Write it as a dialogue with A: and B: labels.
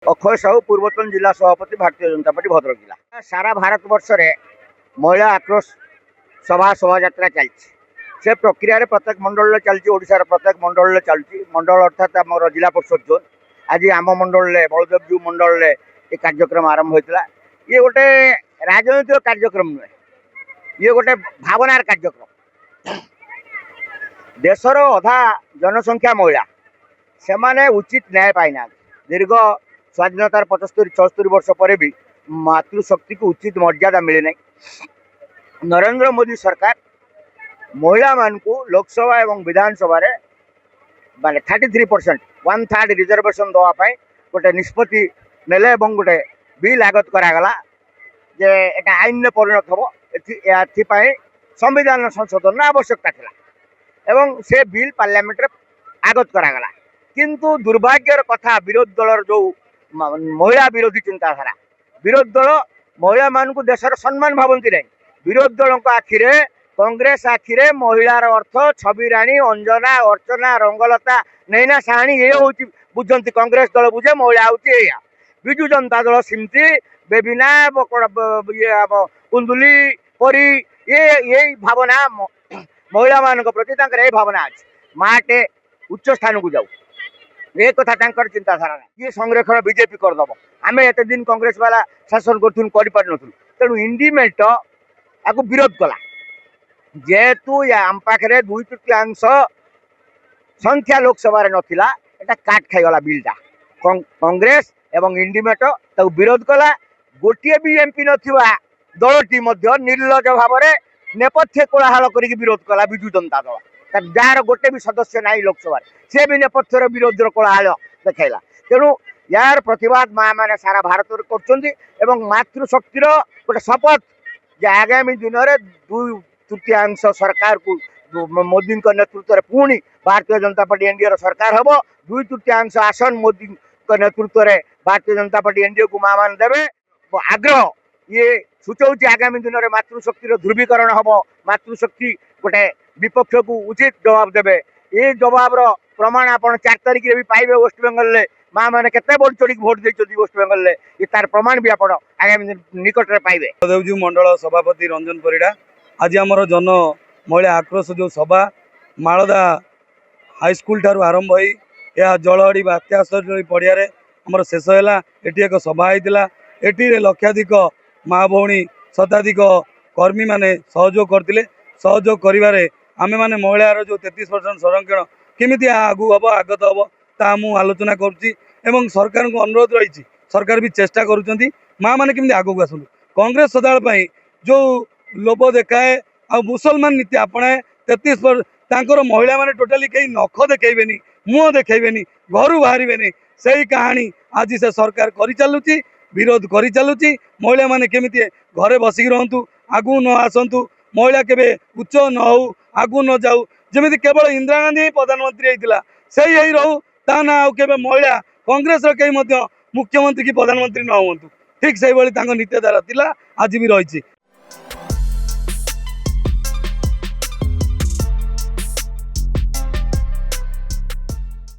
A: अक्षय साहू पूर्वतन जिला सभापति भारतीय जनता पार्टी भद्रक जिला। सारा भारत वर्ष रे महिला आक्रोश सभा शोभा चलती से प्रक्रिया प्रत्येक मंडल चलती ओडिशार प्रत्येक मंडल चलती मंडल अर्थात आम जिला परिषद जोन आज आम मंडल बलदेवजू मंडल ये कार्यक्रम आरंभ होता। ये गोटे राजनैतिक कार्यक्रम नुहे, ये गोटे भावनार कार्यक्रम। देशर अधा जनसंख्या महिला से माने उचित न्याय पाईना दीर्घ स्वाधीनतार 75-76 वर्ष पर भी मातृशक्ति को उचित मर्यादा मिले ना। नरेंद्र मोदी सरकार महिला मान को लोकसभा एवं विधानसभा माने 33% 1/3 रिजर्वेशन दवापाई गोटे निष्पत्ति नेले एवं गोटे बिल आगत करागला जे एटा आईन में परिणत हम। एपाई संविधान संशोधन आवश्यकता थिला एवं से बिल पार्लियामेंट आगत करागला। किंतु दुर्भाग्यर कथा विरोधी दलर जो महिला विरोधी चिंताधारा, विरोधी दल महिला मान को देशर सम्मान भावती नहीं। विरोधी दल आखिरे कांग्रेस आखिरे महिलार अर्थ छविराणी अंजना अर्चना रंगलता नैना साहाणी ये हूँ बुझती। कांग्रेस दल बुझे महिला हूँ या विजु जनता दल सिमती बेबिना कुंदुली परी ये भावना महिला मान प्रति भावना अच्छे। माटे उच्च स्थान को जाऊ ये कथा चिंताधारा ना। ये संरक्षण बीजेपी करदब। आम एत दिन कांग्रेस वाला शासन कर तेणु इंडिमेट आपको विरोध कला जेहेतु आम पाखे 2/3 संख्या लोकसभा नथिला एटा काट खाईगला बिलटा। कांग्रेस एवं इंडिमेट विरोध कला। गोटे भी एमपी नथिबा दलटी निर्लज भाव नेपथ्य कोलाहल करिक विरोध कला विजु जनता दल। जार गोटे भी सदस्य ना लोकसभा से भी नेपथ्यर विरोध कोलाहल देखला। तेणु यार प्रतिवाद माँ मैंने सारा भारत कर मातृशक्तिर गोटे शपथ जे आगामी दिन में 2/3 सरकार को मोदी नेतृत्व में पुणी भारतीय जनता पार्टी एनडीए सरकार हम। 2/3 आसन मोदी नेतृत्व में भारतीय जनता पार्टी एनडीए को माँ मान देवे आग्रह ये सूचाऊँ आगामी दिन में मातृशक्तिर ध्रुवीकरण हम। मातृशक्ति गोटे विपक्ष को उचित जवाब देवे। ये जवाब प्रमाण आप 4 तारिख भी पाइबे। वेस्ट बेंगल माँ मैंने केते बढ़ चढ़ी भोट देते वेस्ट बेंगल ये तार प्रमाण भी आप आगामी निकट में पाइबे।
B: बलदेवजू मंडल सभापति रंजन परिड़ा आज आमर जन महिला आक्रोश जो सभा मालदा हाईस्कल ठार आरंभ होई या जलहड़ी बात्याश्रय पड़िया आमर शेष है। ये एक सभा होता ये लक्षाधिक माँ भौणी शताधिक कर्मी माने सहयोग करते। सहयोग करिवारे आमे माने महिलार जो 33% संरक्षण केमिति आगु हम आगत हम ता मु आलोचना करुच्ची एवं सरकार को अनुरोध रही। सरकार भी चेष्टा करुँच माँ मैंने केमिति आगु आसतु। कांग्रेस सदाबल जो लोभ देखाए आ मुसलमान नीति आपणाए 33% महिला माने टोटाली कहीं नख देखनी मुह देखनी घर बाहर से कहानी आज से सरकार कर चलुची विरोध कर चलुची। महिला माने केमिति घरे बसिक रहतु आगु न आसतु महिला केबे उच्च न हो आगु न जाऊ जमी केवल इंदिरा गांधी प्रधानमंत्री होता से ही रहू ता ना केबे महिला कांग्रेस कहीं मुख्यमंत्री की प्रधानमंत्री न हूँ ठीक से नीतिधारा आज भी रही।